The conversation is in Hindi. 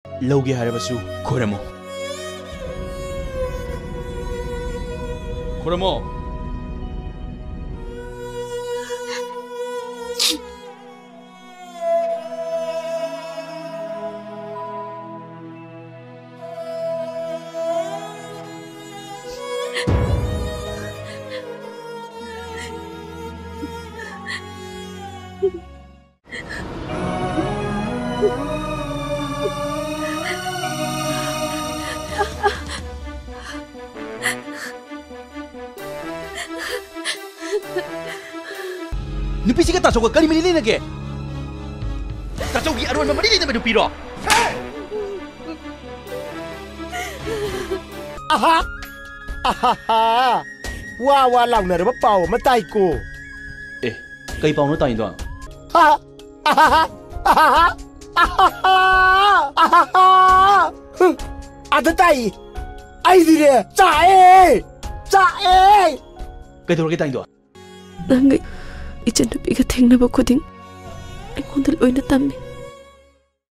लौगे हारबसु खोरमो खोरमो नुपीसी का ताचो का करी मिली नहीं लगे ताचो की अरुण में मरी नहीं तो पीरो आहा आहा वा लाउना रे पाव मताई को ए कई पाव न ताई दो आहा आहा आहा आहा आधा ताई आई दिरे चाए कई तो के ताई दो नंगे इचन नुपी का थेंगना बखुदिंग ऐकोंदल ओइना तम्मी